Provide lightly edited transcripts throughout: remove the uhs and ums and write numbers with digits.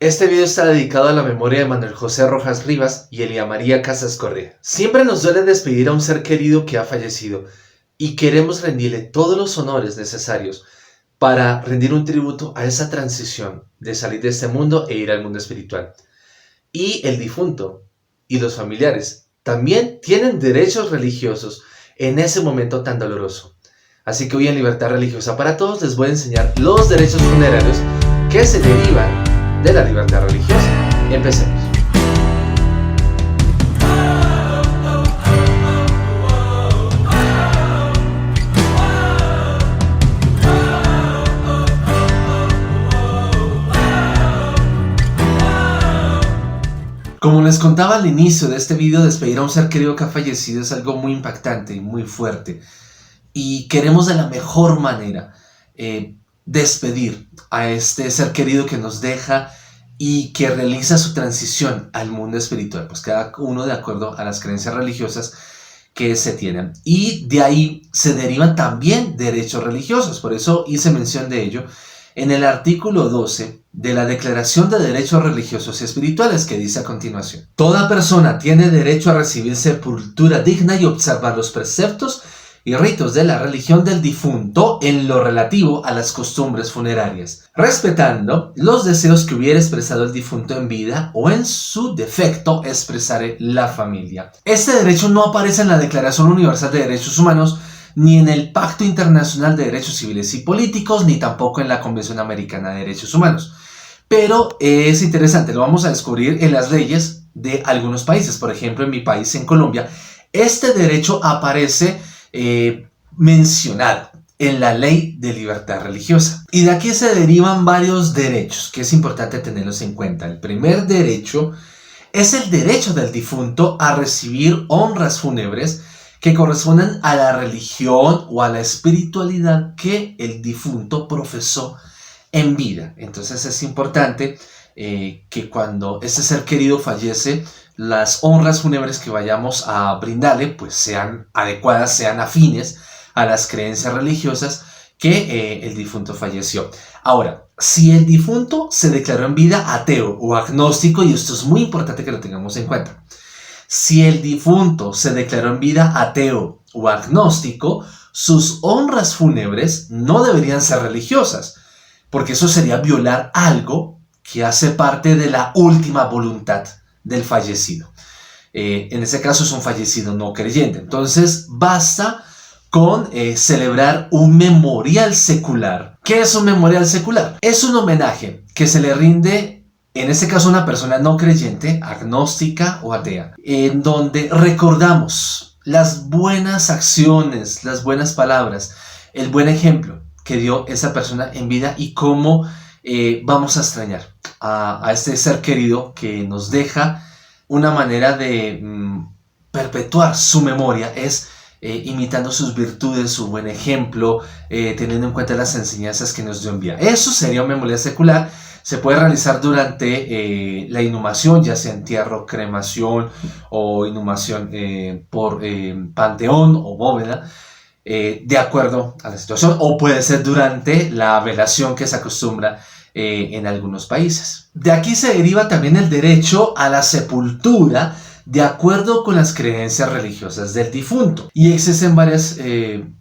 Este video está dedicado a la memoria de Manuel José Rojas Rivas y Elia María Casas Correa. Siempre nos duele despedir a un ser querido que ha fallecido y queremos rendirle todos los honores necesarios para rendir un tributo a esa transición de salir de este mundo e ir al mundo espiritual. Y el difunto y los familiares también tienen derechos religiosos en ese momento tan doloroso. Así que hoy en Libertad Religiosa para Todos les voy a enseñar los derechos funerarios que se derivan de la libertad religiosa. Empecemos. Como les contaba al inicio de este video, despedir a un ser querido que ha fallecido es algo muy impactante y muy fuerte. Y queremos de la mejor manera despedir a este ser querido que nos deja y que realiza su transición al mundo espiritual, pues cada uno de acuerdo a las creencias religiosas que se tienen. Y de ahí se derivan también derechos religiosos, por eso hice mención de ello en el artículo 12 de la Declaración de Derechos Religiosos y Espirituales, que dice a continuación: toda persona tiene derecho a recibir sepultura digna y observar los preceptos y ritos de la religión del difunto en lo relativo a las costumbres funerarias, respetando los deseos que hubiera expresado el difunto en vida o en su defecto expresare la familia. Este derecho no aparece en la Declaración Universal de Derechos Humanos, ni en el Pacto Internacional de Derechos Civiles y Políticos, ni tampoco en la Convención Americana de Derechos Humanos. Pero es interesante, lo vamos a descubrir en las leyes de algunos países. Por ejemplo, en mi país, en Colombia, este derecho aparece mencionado en la Ley de Libertad Religiosa. Y de aquí se derivan varios derechos que es importante tenerlos en cuenta. El primer derecho es el derecho del difunto a recibir honras fúnebres que corresponden a la religión o a la espiritualidad que el difunto profesó en vida. Entonces es importante que cuando este ser querido fallece, las honras fúnebres que vayamos a brindarle pues sean adecuadas, sean afines a las creencias religiosas que el difunto falleció. Ahora, si el difunto se declaró en vida ateo o agnóstico, y esto es muy importante que lo tengamos en cuenta, si el difunto se declaró en vida ateo o agnóstico, sus honras fúnebres no deberían ser religiosas, porque eso sería violar algo que hace parte de la última voluntad del fallecido. En ese caso es un fallecido no creyente. Entonces basta con celebrar un memorial secular. ¿Qué es un memorial secular? Es un homenaje que se le rinde, en este caso, a una persona no creyente, agnóstica o atea, en donde recordamos las buenas acciones, las buenas palabras, el buen ejemplo que dio esa persona en vida y cómo vamos a extrañar a este ser querido que nos deja. Una manera de perpetuar su memoria es imitando sus virtudes, su buen ejemplo, teniendo en cuenta las enseñanzas que nos dio en vida. Eso sería un memorial secular. Se puede realizar durante la inhumación, ya sea entierro, cremación o inhumación por panteón o bóveda, de acuerdo a la situación, o puede ser durante la velación que se acostumbra en algunos países. De aquí se deriva también el derecho a la sepultura de acuerdo con las creencias religiosas del difunto. Y existen varias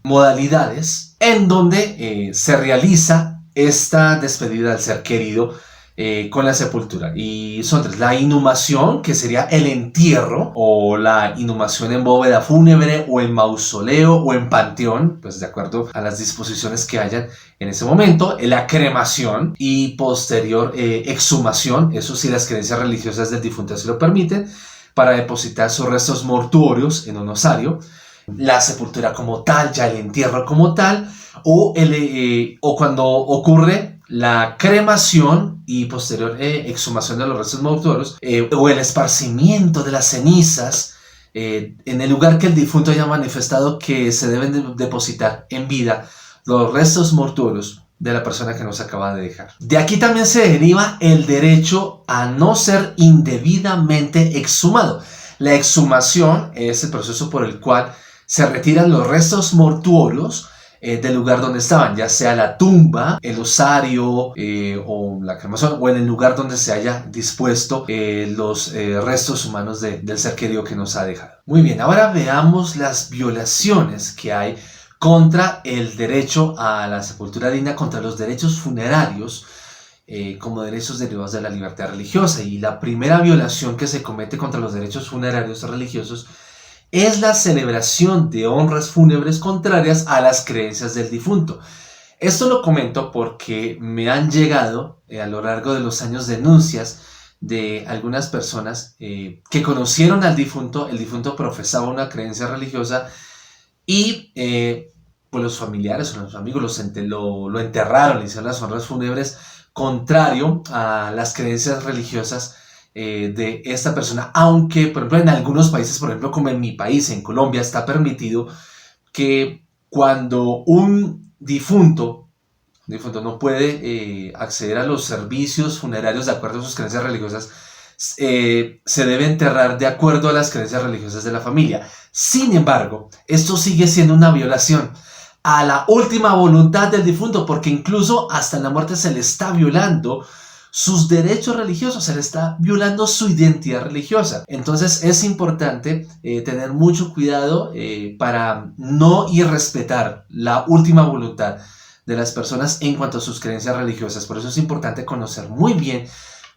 modalidades en donde se realiza esta despedida del ser querido con la sepultura. Y son tres: la inhumación, que sería el entierro, o la inhumación en bóveda fúnebre, o en mausoleo, o en panteón, pues de acuerdo a las disposiciones que hayan en ese momento. La cremación y posterior exhumación, eso sí, las creencias religiosas del difunto se lo permiten, para depositar sus restos mortuorios en un osario. La sepultura como tal, ya el entierro como tal, o cuando ocurre la cremación y posterior exhumación de los restos mortuorios, o el esparcimiento de las cenizas en el lugar que el difunto haya manifestado que se deben depositar en vida los restos mortuorios de la persona que nos acaba de dejar. De aquí también se deriva el derecho a no ser indebidamente exhumado. La exhumación es el proceso por el cual se retiran los restos mortuorios del lugar donde estaban, ya sea la tumba, el osario o la cremación, o en el lugar donde se haya dispuesto los restos humanos del ser querido que nos ha dejado. Muy bien, ahora veamos las violaciones que hay contra el derecho a la sepultura digna, contra los derechos funerarios, como derechos derivados de la libertad religiosa. Y la primera violación que se comete contra los derechos funerarios religiosos es la celebración de honras fúnebres contrarias a las creencias del difunto. Esto lo comento porque me han llegado a lo largo de los años denuncias de algunas personas que conocieron al difunto. El difunto profesaba una creencia religiosa y pues los familiares o los amigos lo enterraron, le hicieron las honras fúnebres contrario a las creencias religiosas de esta persona, aunque por ejemplo en algunos países, por ejemplo como en mi país, en Colombia, está permitido que cuando un difunto no puede acceder a los servicios funerarios de acuerdo a sus creencias religiosas, se debe enterrar de acuerdo a las creencias religiosas de la familia. Sin embargo, esto sigue siendo una violación a la última voluntad del difunto, porque incluso hasta en la muerte se le está violando sus derechos religiosos, se le está violando su identidad religiosa. Entonces es importante tener mucho cuidado para no irrespetar la última voluntad de las personas en cuanto a sus creencias religiosas. Por eso es importante conocer muy bien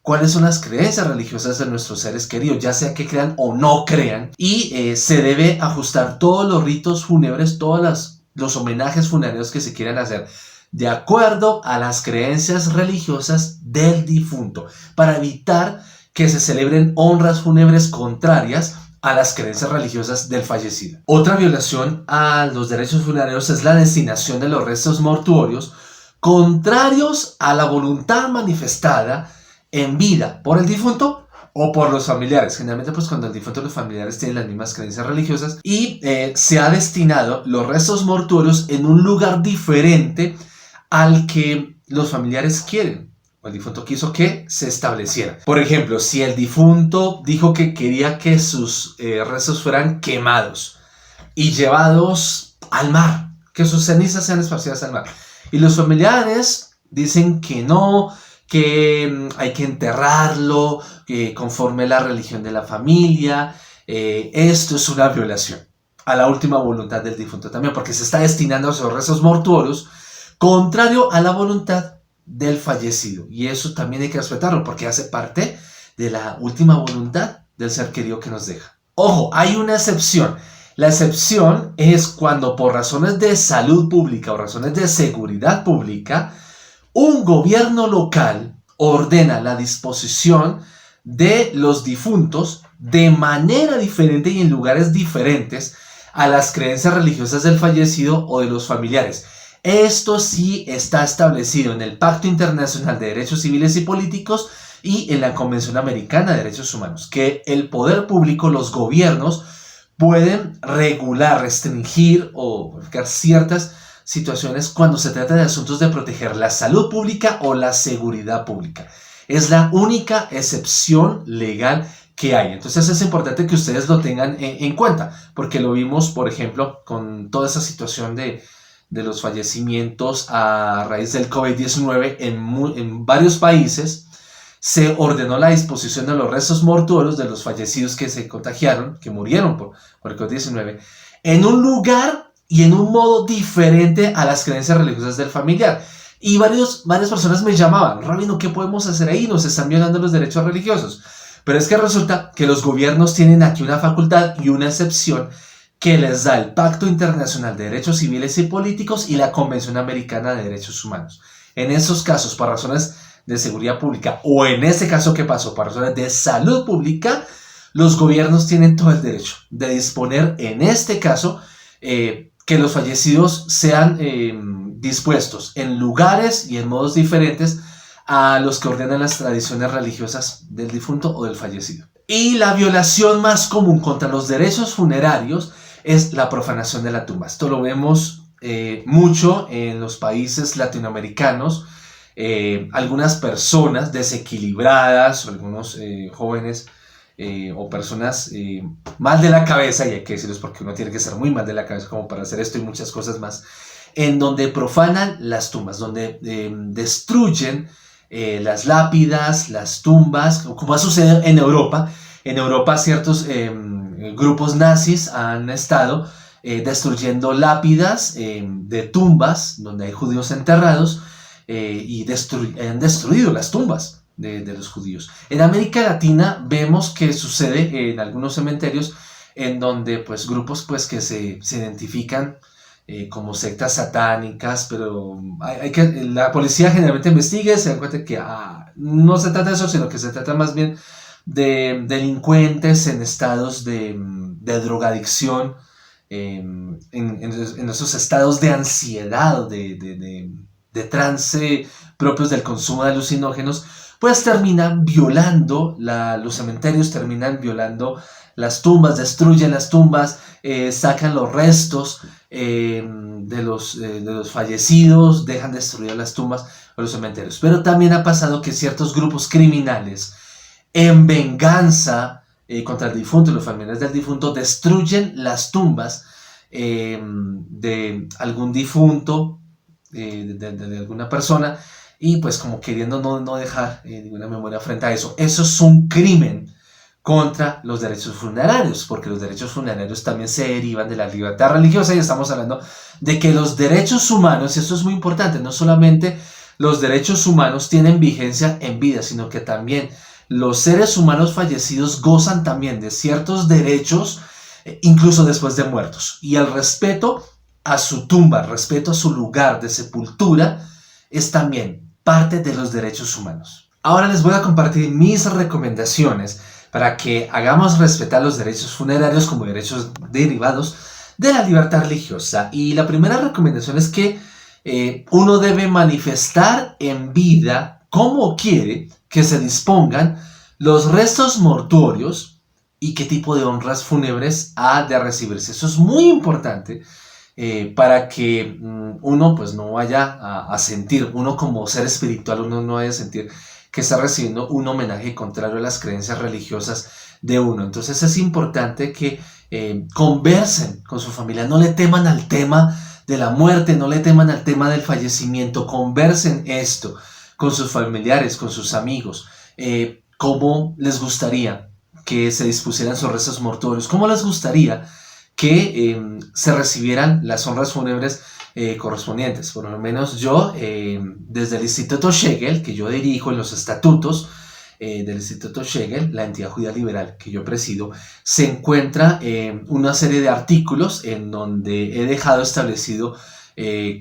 cuáles son las creencias religiosas de nuestros seres queridos, ya sea que crean o no crean, y se debe ajustar todos los ritos fúnebres, todos los homenajes funerarios que se quieran hacer de acuerdo a las creencias religiosas del difunto, para evitar que se celebren honras fúnebres contrarias a las creencias religiosas del fallecido. Otra violación a los derechos funerarios es la destinación de los restos mortuorios contrarios a la voluntad manifestada en vida por el difunto o por los familiares. Generalmente pues cuando el difunto y los familiares tienen las mismas creencias religiosas, y se ha destinado los restos mortuorios en un lugar diferente al que los familiares quieren o el difunto quiso que se estableciera. Por ejemplo, si el difunto dijo que quería que sus restos fueran quemados y llevados al mar, que sus cenizas sean esparcidas al mar, y los familiares dicen que no, que hay que enterrarlo conforme la religión de la familia, esto es una violación a la última voluntad del difunto también, porque se está destinando a sus restos mortuorios contrario a la voluntad del fallecido, y eso también hay que respetarlo porque hace parte de la última voluntad del ser querido que nos deja. Ojo, hay una excepción. La excepción es cuando por razones de salud pública o razones de seguridad pública, un gobierno local ordena la disposición de los difuntos de manera diferente y en lugares diferentes a las creencias religiosas del fallecido o de los familiares. Esto sí está establecido en el Pacto Internacional de Derechos Civiles y Políticos y en la Convención Americana de Derechos Humanos, que el poder público, los gobiernos, pueden regular, restringir o modificar ciertas situaciones cuando se trata de asuntos de proteger la salud pública o la seguridad pública. Es la única excepción legal que hay. Entonces es importante que ustedes lo tengan en cuenta, porque lo vimos, por ejemplo, con toda esa situación de los fallecimientos a raíz del COVID-19 en varios países. Se ordenó la disposición de los restos mortuorios de los fallecidos que se contagiaron, que murieron por el COVID-19, en un lugar y en un modo diferente a las creencias religiosas del familiar. Y varias personas me llamaban: Rabino, ¿qué podemos hacer ahí? Nos están violando los derechos religiosos. Pero es que resulta que los gobiernos tienen aquí una facultad y una excepción que les da el Pacto Internacional de Derechos Civiles y Políticos y la Convención Americana de Derechos Humanos. En esos casos, por razones de seguridad pública, o en este caso que pasó, por razones de salud pública, los gobiernos tienen todo el derecho de disponer, en este caso, que los fallecidos sean dispuestos en lugares y en modos diferentes a los que ordenan las tradiciones religiosas del difunto o del fallecido. Y la violación más común contra los derechos funerarios es la profanación de la tumba. Esto lo vemos mucho en los países latinoamericanos. Algunas personas desequilibradas o algunos jóvenes o personas mal de la cabeza, y hay que decirles porque uno tiene que ser muy mal de la cabeza como para hacer esto y muchas cosas más, en donde profanan las tumbas, donde destruyen las lápidas, las tumbas, como ha sucedido en Europa. En Europa ciertos grupos nazis han estado destruyendo lápidas de tumbas donde hay judíos enterrados y han destruido las tumbas de los judíos. En América Latina vemos que sucede en algunos cementerios en donde pues grupos pues que se identifican como sectas satánicas, pero la policía generalmente investiga y se dan cuenta que no se trata de eso, sino que se trata más bien de delincuentes en estados de drogadicción, en esos estados de ansiedad, de trance propios del consumo de alucinógenos, pues terminan violando los cementerios, terminan violando las tumbas, destruyen las tumbas, sacan los restos de los fallecidos, dejan destruir las tumbas o los cementerios. Pero también ha pasado que ciertos grupos criminales, en venganza contra el difunto y los familiares del difunto, destruyen las tumbas de algún difunto, de alguna persona, y pues como queriendo no dejar ninguna memoria frente a eso. Eso es un crimen contra los derechos funerarios, porque los derechos funerarios también se derivan de la libertad religiosa, y estamos hablando de que los derechos humanos, y esto es muy importante, no solamente los derechos humanos tienen vigencia en vida, sino que también los seres humanos fallecidos gozan también de ciertos derechos, incluso después de muertos, y el respeto a su tumba, el respeto a su lugar de sepultura, es también parte de los derechos humanos. Ahora les voy a compartir mis recomendaciones para que hagamos respetar los derechos funerarios como derechos derivados de la libertad religiosa. Y la primera recomendación es que uno debe manifestar en vida cómo quiere que se dispongan los restos mortuorios y qué tipo de honras fúnebres ha de recibirse. Eso es muy importante para que uno pues no vaya a sentir, uno como ser espiritual, uno no vaya a sentir que está recibiendo un homenaje contrario a las creencias religiosas de uno. Entonces es importante que conversen con su familia, no le teman al tema de la muerte, no le teman al tema del fallecimiento, conversen esto con sus familiares, con sus amigos, cómo les gustaría que se dispusieran sus restos mortuorios, cómo les gustaría que se recibieran las honras fúnebres correspondientes. Por lo menos yo, desde el Instituto Schegel, que yo dirijo en los estatutos del Instituto Schegel, la entidad judía liberal que yo presido, se encuentra una serie de artículos en donde he dejado establecido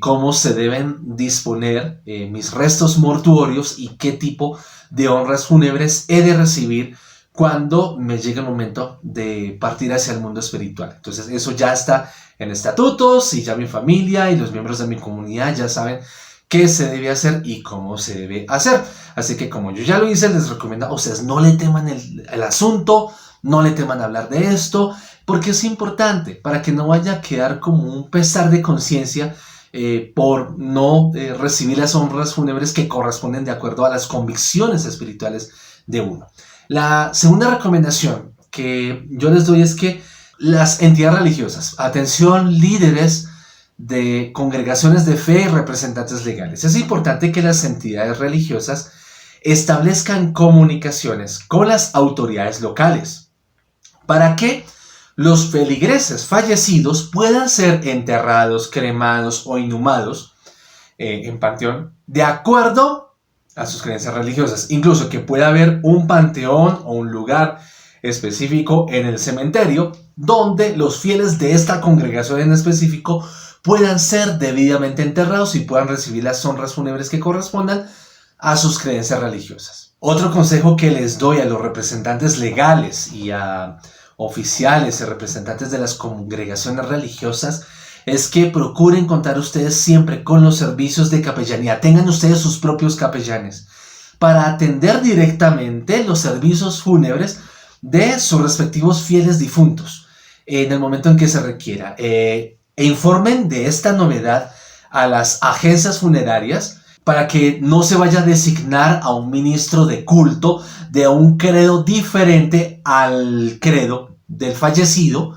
cómo se deben disponer mis restos mortuorios y qué tipo de honras fúnebres he de recibir cuando me llegue el momento de partir hacia el mundo espiritual. Entonces eso ya está en estatutos y ya mi familia y los miembros de mi comunidad ya saben qué se debe hacer y cómo se debe hacer. Así que como yo ya lo hice, les recomiendo a ustedes no le teman el asunto, no le teman hablar de esto, porque es importante para que no vaya a quedar como un pesar de conciencia por no recibir las honras fúnebres que corresponden de acuerdo a las convicciones espirituales de uno. La segunda recomendación que yo les doy es que las entidades religiosas, atención líderes de congregaciones de fe y representantes legales, es importante que las entidades religiosas establezcan comunicaciones con las autoridades locales para que los feligreses fallecidos puedan ser enterrados, cremados o inhumados en panteón de acuerdo a sus creencias religiosas. Incluso que pueda haber un panteón o un lugar específico en el cementerio donde los fieles de esta congregación en específico puedan ser debidamente enterrados y puedan recibir las honras fúnebres que correspondan a sus creencias religiosas. Otro consejo que les doy a los representantes legales y a oficiales y representantes de las congregaciones religiosas es que procuren contar ustedes siempre con los servicios de capellanía. Tengan ustedes sus propios capellanes para atender directamente los servicios fúnebres de sus respectivos fieles difuntos en el momento en que se requiera. E informen de esta novedad a las agencias funerarias para que no se vaya a designar a un ministro de culto de un credo diferente al credo del fallecido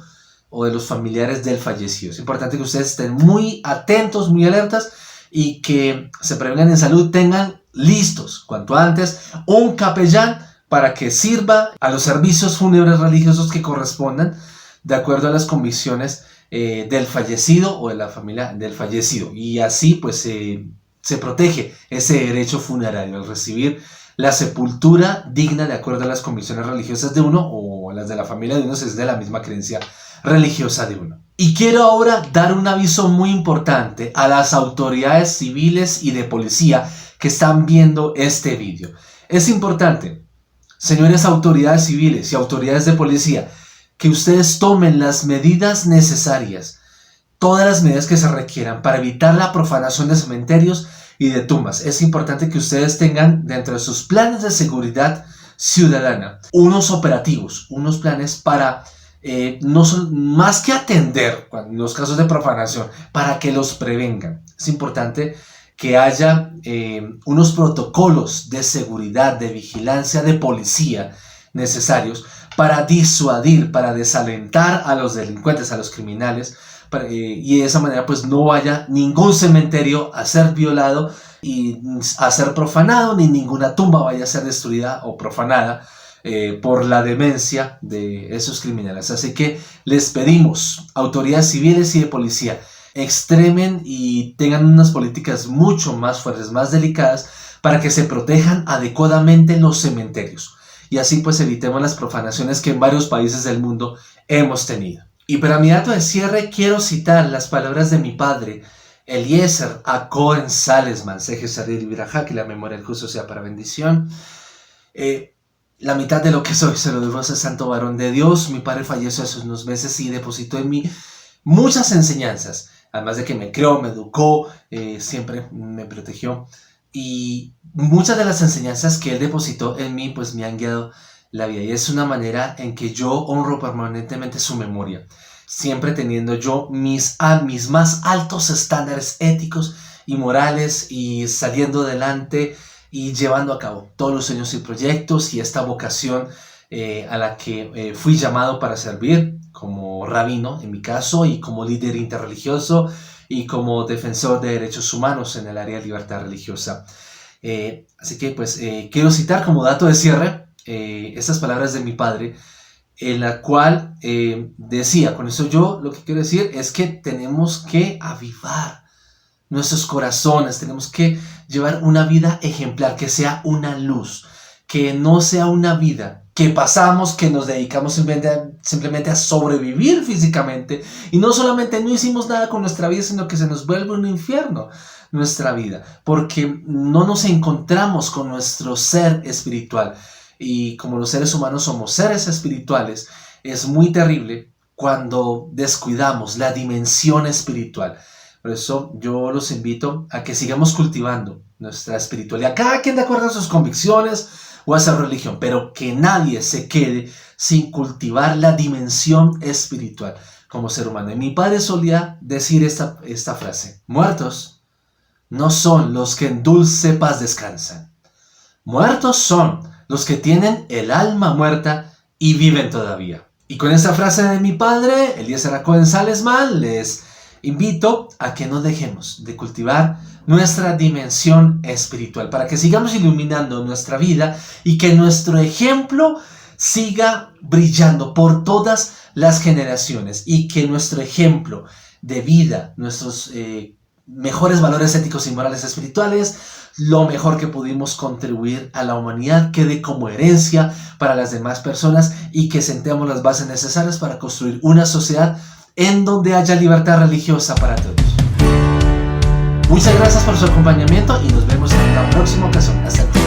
o de los familiares del fallecido. Es importante que ustedes estén muy atentos, muy alertas y que se prevengan en salud, tengan listos cuanto antes un capellán para que sirva a los servicios fúnebres religiosos que correspondan de acuerdo a las convicciones del fallecido o de la familia del fallecido. Y así pues se protege ese derecho funerario al recibir la sepultura digna de acuerdo a las convicciones religiosas de uno o las de la familia de uno si es de la misma creencia religiosa de uno. Y quiero ahora dar un aviso muy importante a las autoridades civiles y de policía que están viendo este vídeo. Es importante, señores autoridades civiles y autoridades de policía, que ustedes tomen las medidas necesarias, todas las medidas que se requieran para evitar la profanación de cementerios y de tumbas. Es importante que ustedes tengan dentro de sus planes de seguridad ciudadana unos operativos, unos planes para no son más que atender los casos de profanación, para que los prevengan. Es importante que haya unos protocolos de seguridad, de vigilancia, de policía necesarios para disuadir, para desalentar a los delincuentes, a los criminales, y de esa manera pues no vaya ningún cementerio a ser violado y a ser profanado, ni ninguna tumba vaya a ser destruida o profanada por la demencia de esos criminales. Así que les pedimos, autoridades civiles y de policía, extremen y tengan unas políticas mucho más fuertes, más delicadas, para que se protejan adecuadamente los cementerios. Y así pues evitemos las profanaciones que en varios países del mundo hemos tenido. Y para mi dato de cierre quiero citar las palabras de mi padre, Eliezer A. Cohen Salesman, Seje Sarir Virajá, que la memoria del justo sea para bendición. La mitad de lo que soy se lo debo a ese santo varón de Dios. Mi padre falleció hace unos meses y depositó en mí muchas enseñanzas. Además de que me crió, me educó, siempre me protegió. Y muchas de las enseñanzas que él depositó en mí pues me han guiado la vida. Y es una manera en que yo honro permanentemente su memoria. Siempre teniendo yo mis más altos estándares éticos y morales y saliendo adelante y llevando a cabo todos los sueños y proyectos y esta vocación a la que fui llamado para servir como rabino en mi caso y como líder interreligioso y como defensor de derechos humanos en el área de libertad religiosa. Así que pues quiero citar como dato de cierre estas palabras de mi padre, en la cual decía, con eso yo lo que quiero decir es que tenemos que avivar nuestros corazones, tenemos que llevar una vida ejemplar, que sea una luz, que no sea una vida que pasamos, que nos dedicamos simplemente a sobrevivir físicamente y no solamente no hicimos nada con nuestra vida, sino que se nos vuelve un infierno nuestra vida, porque no nos encontramos con nuestro ser espiritual. Y como los seres humanos somos seres espirituales, es muy terrible cuando descuidamos la dimensión espiritual. Por eso yo los invito a que sigamos cultivando nuestra espiritualidad, cada quien de acuerdo a sus convicciones o a su religión, pero que nadie se quede sin cultivar la dimensión espiritual como ser humano. Y mi padre solía decir esta frase: muertos no son los que en dulce paz descansan, muertos son los que tienen el alma muerta y viven todavía. Y con esta frase de mi padre, Eliezer A. Cohen Salesman, les invito a que no dejemos de cultivar nuestra dimensión espiritual, para que sigamos iluminando nuestra vida y que nuestro ejemplo siga brillando por todas las generaciones, y que nuestro ejemplo de vida, nuestros mejores valores éticos y morales espirituales, lo mejor que pudimos contribuir a la humanidad, quede como herencia para las demás personas y que sentemos las bases necesarias para construir una sociedad en donde haya libertad religiosa para todos. Muchas gracias por su acompañamiento y nos vemos en la próxima ocasión. Hasta luego.